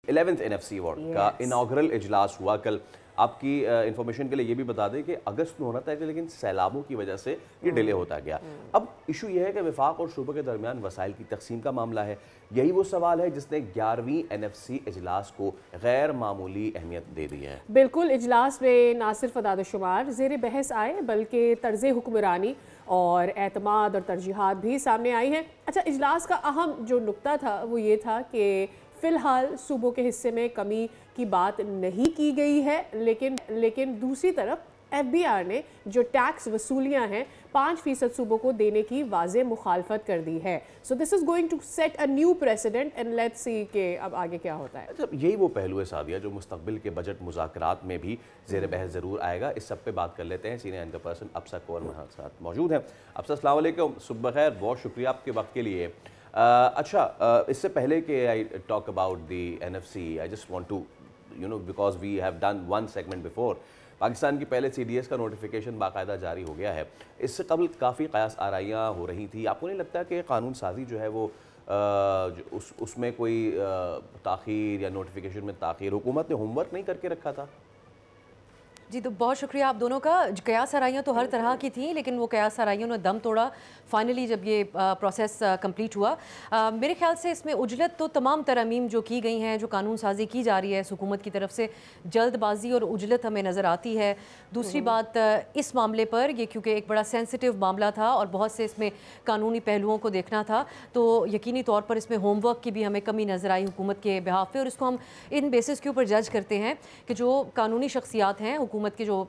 11th NFC award کا اناگرل اجلاس ہوا کل. آپ کی انفارمیشن کے لیے یہ بھی بتا دیں کہ اگست میں ہونا تھا لیکن سیلابوں کی وجہ سے یہ ڈیلے ہوتا گیا. اب ایشو یہ ہے کہ وفاق اور صوبوں کے درمیان وسائل کی تقسیم کا معاملہ ہے. یہی وہ سوال ہے جس نے 11ویں NFC اجلاس کو غیر معمولی اہمیت دے دی ہے. بالکل, اجلاس میں نہ صرف اعداد و شمار زیر بحث آئے بلکہ طرز حکمرانی اور اعتماد اور ترجیحات بھی سامنے آئی ہیں. اچھا, اجلاس کا اہم جو نقطہ تھا وہ یہ تھا کہ فی الحال صوبوں کے حصے میں کمی کی بات نہیں کی گئی ہے, لیکن دوسری طرف FBR نے جو ٹیکس وصولیاں ہیں 5% صوبوں کو دینے کی واضح مخالفت کر دی ہے. So this is going to set a new precedent and let's see کہ اب آگے کیا ہوتا ہے. یہی وہ پہلو ہے سعدیہ جو مستقبل کے بجٹ مذاکرات میں بھی زیر بحث ضرور آئے گا. اس سب پہ بات کر لیتے ہیں. سینئر اینکر پرسن ابسا کور ہمارے ساتھ موجود ہیں. ابسا السلام علیکم, صبح بخیر, بہت شکریہ آپ کے وقت کے لیے. اچھا, اس سے پہلے کہ I talk about the NFC, I just want to, because we have done one segment before, Pakistan کی پہلے CDS کا نوٹیفیکیشن باقاعدہ جاری ہو گیا ہے. اس سے قبل کافی قیاس آرائیاں ہو رہی تھی. آپ کو نہیں لگتا کہ قانون سازی جو ہے وہ اس میں کوئی تاخیر یا نوٹیفیکیشن میں تاخیر, حکومت نے ہوم ورک نہیں کر کے رکھا تھا؟ جی, تو بہت شکریہ آپ دونوں کا. قیاس آرائیاں تو ہر طرح کی تھیں لیکن وہ قیاس آرائیوں نے دم توڑا فائنلی جب یہ پروسیس کمپلیٹ ہوا. میرے خیال سے اس میں اجلت تو تمام ترامیم جو کی گئی ہیں, جو قانون سازی کی جا رہی ہے حکومت کی طرف سے, جلد بازی اور اجلت ہمیں نظر آتی ہے. دوسری بات, اس معاملے پر یہ کیونکہ ایک بڑا سینسٹیو معاملہ تھا اور بہت سے اس میں قانونی پہلوؤں کو دیکھنا تھا, تو یقینی طور پر اس میں ہوم ورک کی بھی ہمیں کمی نظر آئی حکومت کے بہاف پہ. اور اس کو ہم ان بیسس کے اوپر جج کرتے ہیں کہ جو قانونی شخصیات ہیں حکومت کے, جو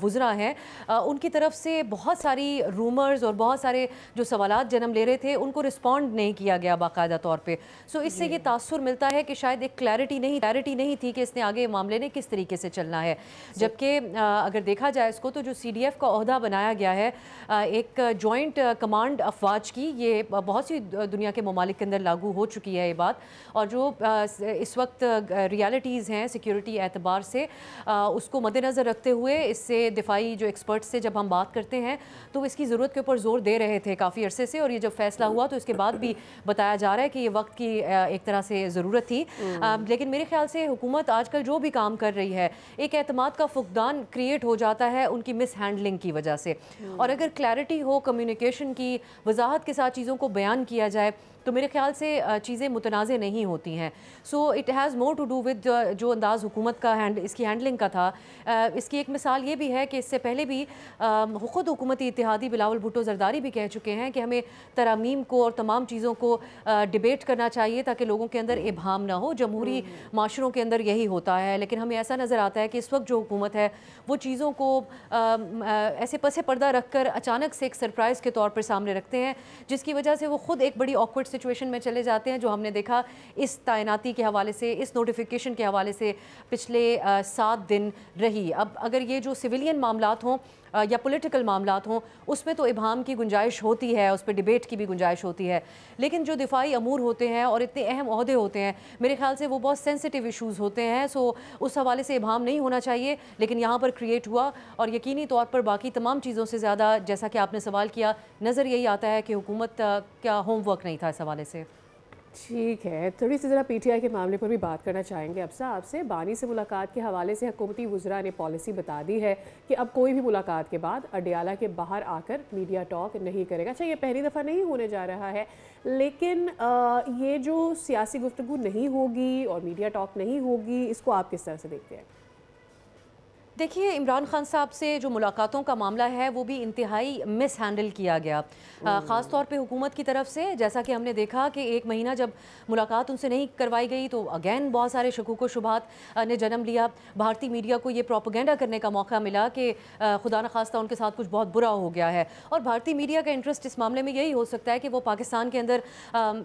وزراء ہیں, ان کی طرف سے بہت ساری رومرز اور بہت سارے جو سوالات جنم لے رہے تھے ان کو رسپونڈ نہیں کیا گیا باقاعدہ طور پہ. سو اس سے یہ تاثر ملتا ہے کہ شاید ایک کلیئرٹی نہیں تھی کہ اس نے آگے معاملے نے کس طریقے سے چلنا ہے. جبکہ اگر دیکھا جائے اس کو تو جو CDF کا عہدہ بنایا گیا ہے ایک جوائنٹ کمانڈ افواج کی, یہ بہت سی دنیا کے ممالک کے اندر لاگو ہو چکی ہے یہ بات. اور جو اس وقت ریالٹیز ہیں سیکیورٹی اعتبار سے, اس کو مد نظر رکھتے ہوئے اس سے دفاعی جو ایکسپرٹس سے جب ہم بات کرتے ہیں تو اس کی ضرورت کے اوپر زور دے رہے تھے کافی عرصے سے. اور یہ جب فیصلہ ہوا تو اس کے بعد بھی بتایا جا رہا ہے کہ یہ وقت کی ایک طرح سے ضرورت تھی. لیکن میرے خیال سے حکومت آج کل جو بھی کام کر رہی ہے ایک اعتماد کا فقدان کریٹ ہو جاتا ہے ان کی مس ہینڈلنگ کی وجہ سے. اور اگر کلیئرٹی ہو, کمیونیکیشن کی وضاحت کے ساتھ چیزوں کو بیان کیا جائے تو میرے خیال سے چیزیں متنازع نہیں ہوتی ہیں. So it has more to do with جو انداز حکومت کا اس کی ہینڈلنگ کا تھا. اس کی ایک مثال یہ بھی ہے کہ اس سے پہلے بھی خود حکومتی اتحادی بلاول بھٹو زرداری بھی کہہ چکے ہیں کہ ہمیں ترامیم کو اور تمام چیزوں کو ڈیبیٹ کرنا چاہیے تاکہ لوگوں کے اندر ابہام نہ ہو. جمہوری معاشروں کے اندر یہی ہوتا ہے, لیکن ہمیں ایسا نظر آتا ہے کہ اس وقت جو حکومت ہے وہ چیزوں کو ایسے پس پردہ رکھ کر اچانک سے ایک سرپرائز کے طور پر سامنے رکھتے ہیں, جس کی وجہ سے وہ خود ایک بڑی آکورڈ سچویشن میں چلے جاتے ہیں, جو ہم نے دیکھا اس تعیناتی کے حوالے سے, اس نوٹیفیکیشن کے حوالے سے پچھلے 7 دن رہی. اب اگر یہ جو سویلین معاملات ہوں یا پولیٹیکل معاملات ہوں اس میں تو ابہام کی گنجائش ہوتی ہے, اس پہ ڈیبیٹ کی بھی گنجائش ہوتی ہے, لیکن جو دفاعی امور ہوتے ہیں اور اتنے اہم عہدے ہوتے ہیں میرے خیال سے وہ بہت سینسٹیو ایشوز ہوتے ہیں. سو اس حوالے سے ابہام نہیں ہونا چاہیے, لیکن یہاں پر کریٹ ہوا. اور یقینی طور پر باقی تمام چیزوں سے زیادہ, جیسا کہ آپ نے سوال کیا, نظر یہی آتا ہے کہ حکومت کا ہوم ورک نہیں تھا اس حوالے سے. ٹھیک ہے, تھوڑی سی ذرا PTI کے معاملے پر بھی بات کرنا چاہیں گے. ابسا, آپ سے بانی سے ملاقات کے حوالے سے حکومتی وزراء نے پالیسی بتا دی ہے کہ اب کوئی بھی ملاقات کے بعد اڈیالہ کے باہر آ کر میڈیا ٹاک نہیں کرے گا. اچھا, یہ پہلی دفعہ نہیں ہونے جا رہا ہے, لیکن یہ جو سیاسی گفتگو نہیں ہوگی اور میڈیا ٹاک نہیں ہوگی, اس کو آپ کس طرح سے دیکھتے ہیں؟ دیکھیے, عمران خان صاحب سے جو ملاقاتوں کا معاملہ ہے وہ بھی انتہائی مس ہینڈل کیا گیا, خاص طور پہ حکومت کی طرف سے. جیسا کہ ہم نے دیکھا کہ 1 مہینہ جب ملاقات ان سے نہیں کروائی گئی تو اگین بہت سارے شکوک و شبہات نے جنم لیا. بھارتی میڈیا کو یہ پروپیگنڈا کرنے کا موقع ملا کہ خدا نخواستہ ان کے ساتھ کچھ بہت برا ہو گیا ہے. اور بھارتی میڈیا کا انٹرسٹ اس معاملے میں یہی ہو سکتا ہے کہ وہ پاکستان کے اندر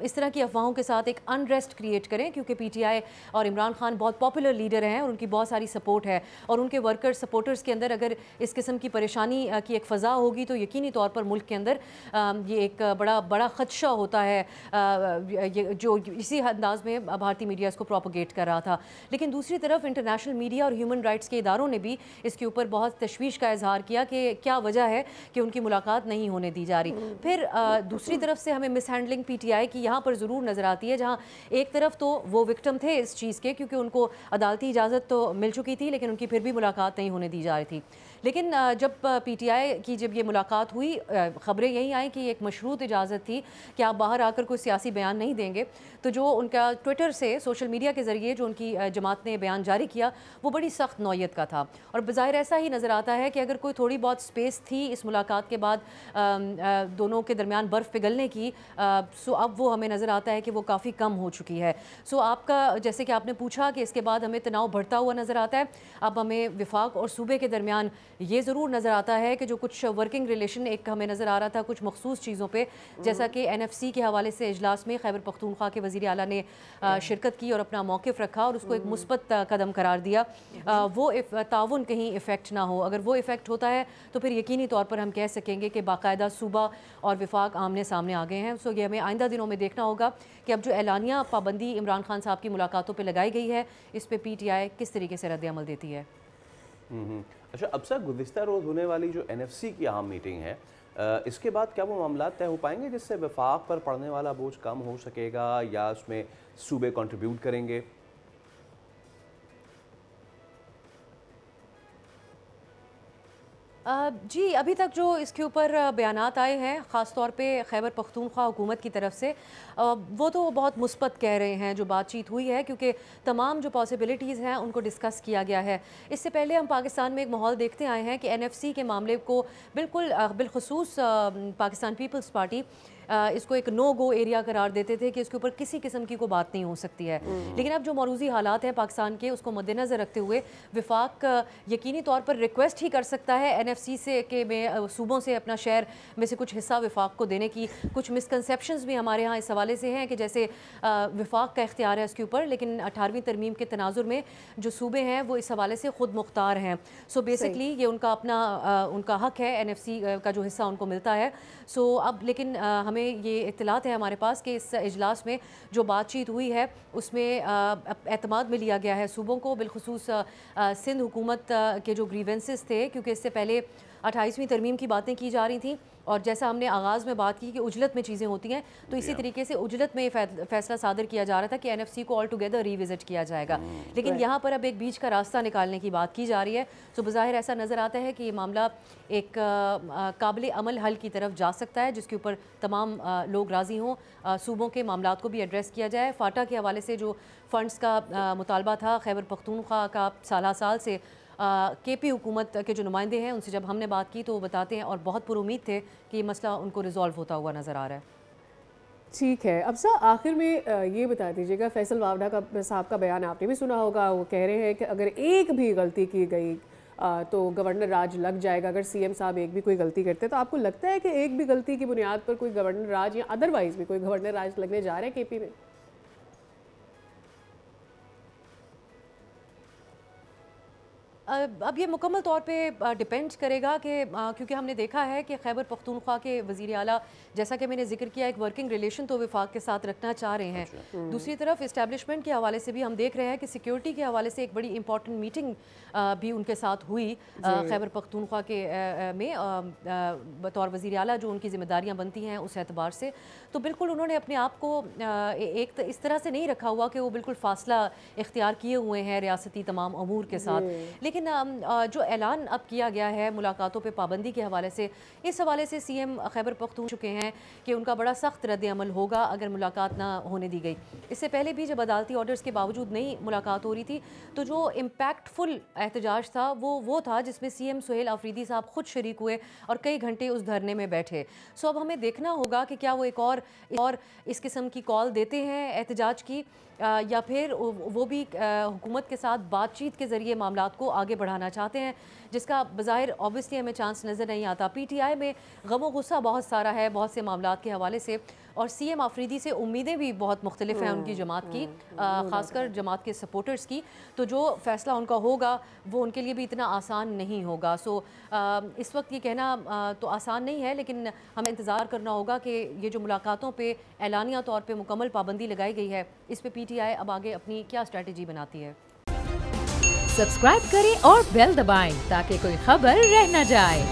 اس طرح کی افواہوں کے ساتھ ایک انریسٹ کریٹ کریں, کیونکہ PTI اور عمران خان بہت پاپولر لیڈر ہیں اور ان کی بہت ساری سپورٹ ہے اور ان کے ورک ورکر سپورٹرز کے اندر اگر اس قسم کی پریشانی کی ایک فضا ہوگی تو یقینی طور پر ملک کے اندر یہ ایک بڑا خدشہ ہوتا ہے جو اسی انداز میں بھارتی میڈیا اس کو پروپیگیٹ کر رہا تھا. لیکن دوسری طرف انٹرنیشنل میڈیا اور ہیومن رائٹس کے اداروں نے بھی اس کے اوپر بہت تشویش کا اظہار کیا کہ کیا وجہ ہے کہ ان کی ملاقات نہیں ہونے دی جا رہی. پھر دوسری طرف سے ہمیں مس ہینڈلنگ پی ٹی آئی کی یہاں پر ضرور نظر آتی ہے, جہاں ایک طرف تو وہ وکٹم تھے اس چیز کے کیونکہ ان کو عدالتی اجازت تو مل چکی تھی لیکن ان کی پھر بھی ملاقات نہیں ہونے دی جا رہی تھی. لیکن جب پی ٹی آئی کی جب یہ ملاقات ہوئی, خبریں یہی آئیں کہ ایک مشروط اجازت تھی کہ آپ باہر آ کر کوئی سیاسی بیان نہیں دیں گے, تو جو ان کا ٹویٹر سے سوشل میڈیا کے ذریعے جو ان کی جماعت نے بیان جاری کیا وہ بڑی سخت نوعیت کا تھا. اور بظاہر ایسا ہی نظر آتا ہے کہ اگر کوئی تھوڑی بہت سپیس تھی اس ملاقات کے بعد دونوں کے درمیان برف پگھلنے کی, سو اب وہ ہمیں نظر آتا ہے کہ وہ کافی کم ہو چکی ہے. سو آپ کا جیسے کہ آپ نے پوچھا کہ اس کے بعد ہمیں تناؤ بڑھتا ہوا نظر آتا ہے, اب ہمیں وفاق اور صوبے کے درمیان یہ ضرور نظر آتا ہے کہ جو کچھ ورکنگ ریلیشن ایک ہمیں نظر آ رہا تھا کچھ مخصوص چیزوں پہ, جیسا کہ این ایف سی کے حوالے سے اجلاس میں خیبر پختونخوا کے وزیر اعلیٰ نے شرکت کی اور اپنا موقف رکھا اور اس کو ایک مثبت قدم قرار دیا, وہ تعاون کہیں افیکٹ نہ ہو. اگر وہ افیکٹ ہوتا ہے تو پھر یقینی طور پر ہم کہہ سکیں گے کہ باقاعدہ صوبہ اور وفاق آمنے سامنے آ گئے ہیں. سو یہ ہمیں آئندہ دنوں میں دیکھنا ہوگا کہ اب جو اعلانیہ پابندی عمران خان صاحب کی ملاقاتوں پہ لگائی گئی ہے اس پہ پی ٹی آئی کس طریقے سے رد عمل دیتی ہے. اچھا, اب سر گزشتہ روز ہونے والی جو این ایف سی کی اہم میٹنگ ہے, اس کے بعد کیا وہ معاملات طے ہو پائیں گے جس سے وفاق پر پڑنے والا بوجھ کم ہو سکے گا یا اس میں صوبے کنٹریبیوٹ کریں گے؟ جی, ابھی تک جو اس کے اوپر بیانات آئے ہیں خاص طور پہ خیبر پختونخوا حکومت کی طرف سے, وہ تو بہت مثبت کہہ رہے ہیں جو بات چیت ہوئی ہے, کیونکہ تمام جو پاسبلٹیز ہیں ان کو ڈسکس کیا گیا ہے. اس سے پہلے ہم پاکستان میں ایک ماحول دیکھتے آئے ہیں کہ این ایف سی کے معاملے کو بالخصوص پاکستان پیپلز پارٹی اس کو ایک نو گو ایریا قرار دیتے تھے کہ اس کے اوپر کسی قسم کی کوئی بات نہیں ہو سکتی ہے. لیکن اب جو موروثی حالات ہیں پاکستان کے اس کو مد نظر رکھتے ہوئے وفاق یقینی طور پر ریکویسٹ ہی کر سکتا ہے این ایف سی سے کہ میں صوبوں سے اپنا شہر میں سے کچھ حصہ وفاق کو دینے کی. کچھ مسکنسیپشنز بھی ہمارے ہاں اس حوالے سے ہیں کہ جیسے وفاق کا اختیار ہے اس کے اوپر, لیکن 18ویں ترمیم کے تناظر میں جو صوبے ہیں وہ اس حوالے سے خود مختار ہیں. سو بیسکلی یہ ان کا اپنا ان کا حق ہے, این ایف سی کا جو حصہ ان کو ملتا ہے. سو اب لیکن ہمیں یہ اطلاعات ہے ہمارے پاس کہ اس اجلاس میں جو بات چیت ہوئی ہے اس میں اعتماد میں لیا گیا ہے صوبوں کو, بالخصوص سندھ حکومت کے جو گریونسز تھے, کیونکہ اس سے پہلے 28ویں ترمیم کی باتیں کی جا رہی تھیں اور جیسا ہم نے آغاز میں بات کی کہ اجلت میں چیزیں ہوتی ہیں, تو اسی طریقے سے اجلت میں یہ فیصلہ صادر کیا جا رہا تھا کہ این ایف سی کو آل ٹوگیدر ری وزٹ کیا جائے گا. لیکن یہاں پر اب ایک بیچ کا راستہ نکالنے کی بات کی جا رہی ہے. تو بظاہر ایسا نظر آتا ہے کہ یہ معاملہ ایک قابل عمل حل کی طرف جا سکتا ہے جس کے اوپر تمام لوگ راضی ہوں. صوبوں کے معاملات کو بھی ایڈریس کیا جائے. فاٹا کے حوالے سے جو فنڈز کا مطالبہ تھا خیبر پختونخوا کا سال سے کے پی حکومت کے جو نمائندے ہیں ان سے جب ہم نے بات کی تو وہ بتاتے ہیں اور بہت پر امید تھے کہ یہ مسئلہ ان کو ریزالو ہوتا ہوا نظر آ رہا ہے. ٹھیک ہے. اب سر آخر میں یہ بتا دیجیے گا, فیصل واوڈا کا صاحب کا بیان آپ نے بھی سنا ہوگا, وہ کہہ رہے ہیں کہ اگر ایک بھی غلطی کی گئی تو گورنر راج لگ جائے گا. اگر سی ایم صاحب ایک بھی کوئی غلطی کرتے تو آپ کو لگتا ہے کہ ایک بھی غلطی کی بنیاد پر کوئی گورنر راج یا ادروائز بھی کوئی گورنر راج لگنے جا رہے ہیں کے پی میں؟ اب یہ مکمل طور پہ ڈیپینڈ کرے گا کہ کیونکہ ہم نے دیکھا ہے کہ خیبر پختونخوا کے وزیر اعلیٰ جیسا کہ میں نے ذکر کیا ایک ورکنگ ریلیشن تو وفاق کے ساتھ رکھنا چاہ رہے ہیں. دوسری طرف اسٹیبلشمنٹ کے حوالے سے بھی ہم دیکھ رہے ہیں کہ سیکیورٹی کے حوالے سے ایک بڑی امپورٹنٹ میٹنگ بھی ان کے ساتھ ہوئی خیبر پختونخوا کے میں بطور وزیر اعلیٰ جو ان کی ذمہ داریاں بنتی ہیں اس اعتبار سے. تو بالکل انہوں نے اپنے آپ کو ایک اس طرح سے نہیں رکھا ہوا کہ وہ بالکل فاصلہ اختیار کیے ہوئے ہیں ریاستی تمام امور کے ساتھ. لیکن جو اعلان اب کیا گیا ہے ملاقاتوں پہ پابندی کے حوالے سے, اس حوالے سے سی ایم خیبر پختون چکے ہیں کہ ان کا بڑا سخت رد عمل ہوگا اگر ملاقات نہ ہونے دی گئی. اس سے پہلے بھی جب عدالتی آرڈرز کے باوجود نہیں ملاقات ہو رہی تھی تو جو امپیکٹ فل احتجاج تھا وہ تھا جس میں سی ایم سہیل آفریدی صاحب خود شریک ہوئے اور کئی گھنٹے اس دھرنے میں بیٹھے. سو اب ہمیں دیکھنا ہوگا کہ کیا وہ ایک اور اس قسم کی کال دیتے ہیں احتجاج کی یا پھر وہ بھی حکومت کے ساتھ بات چیت کے ذریعے معاملات کو آگے بڑھانا چاہتے ہیں, جس کا بظاہر اوبیسلی ہمیں چانس نظر نہیں آتا. پی ٹی آئی میں غم و غصہ بہت سارا ہے بہت سے معاملات کے حوالے سے, اور سی ایم آفریدی سے امیدیں بھی بہت مختلف ہیں ان کی جماعت کی, خاص کر جماعت کے سپورٹرز کی. تو جو فیصلہ ان کا ہوگا وہ ان کے لیے بھی اتنا آسان نہیں ہوگا. سو اس وقت یہ کہنا تو آسان نہیں ہے, لیکن ہمیں انتظار کرنا ہوگا کہ یہ جو ملاقاتوں پہ اعلانیہ طور پہ مکمل پابندی لگائی گئی ہے, اس پہ پی ٹی آئی اب آگے اپنی کیا اسٹریٹجی بناتی ہے. سبسکرائب کریں اور بیل دبائیں تاکہ کوئی خبر رہ نہ جائے.